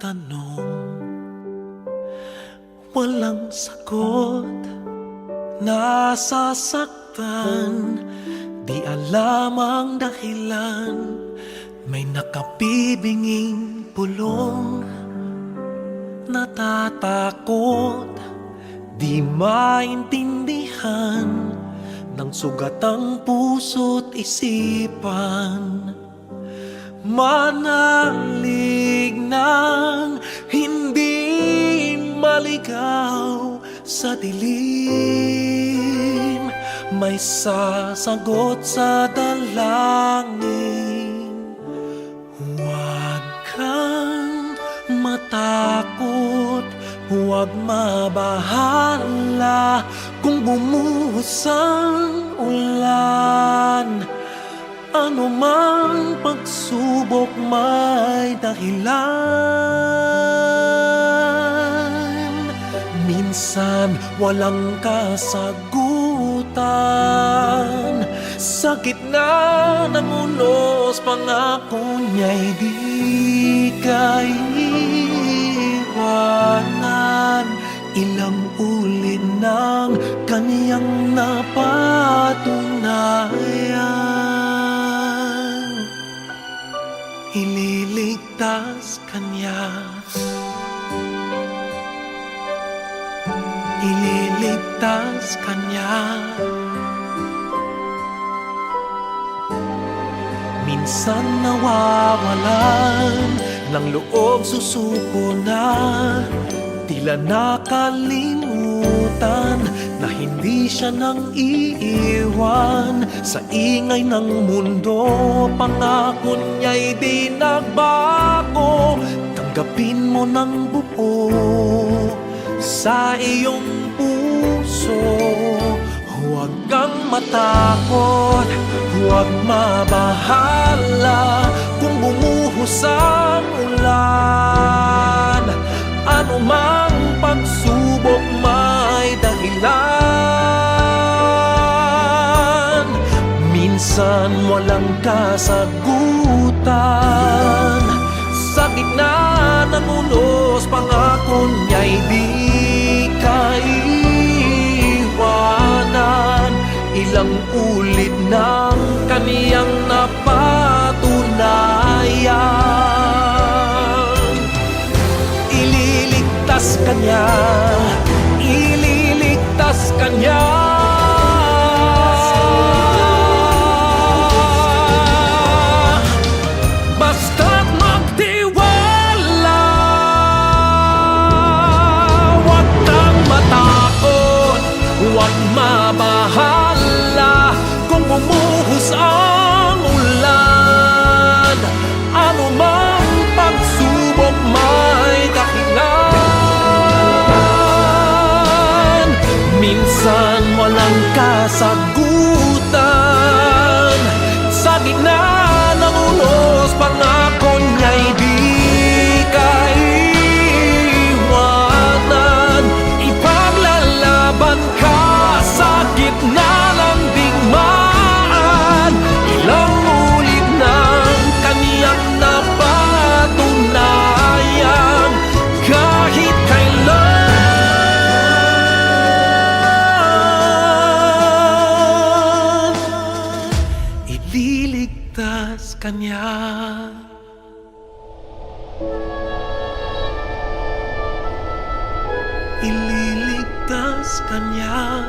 tanong, walang sagot. Nasasaktan, di alam ang dahilan. May nakabibinging pulong, natatakot, di maintindihan ng sugat ang puso't isipan. Manalig ng hindi maligaw sa dilim, may sasagot sa dalangin. Huwag kang matakot, huwag mabahala kung bumuhos ang ulan. Ano mang pagsubok may dahilan. Minsan walang kasagutan, sa gitna ng unos pangako niya'y di kaiwanan. Ilang ulit ng kaniyang napatunayan, ililigtas kanya, ililigtas kanya. Minsan nawawalan ng loob, susuko na, tila nakalimutan na hindi siya nang iiwan. Sa ingay ng mundo, pangako niya'y di nagbago. Tanggapin mo ng buo sa iyong puso. Huwag kang matakot, huwag mabahala kung bumuhos ang ulan. Ano mang pagsubok may dahilan. Minsan walang kasagutan, sa gitna ng unos pangako niya'y di kaiwanan. Ilang ulit ng kaniyang napatunayan, ililigtas kanya, ililigtas kanya. Basta't magtiwala, huwag kang matakot, huwag mabahala kung bumuhos ang ulan. Ano mang pagsubok may dahilan. Minsan walang kasagutan, sa gitna ng unos pangako niya'y di kaiwanan. Ipaglalaban ka sa gitna ng digmaan. Ilang ulit ng kaniyang napatunayan, kahit kailan, ililigtas kanya, ililigtas kanya.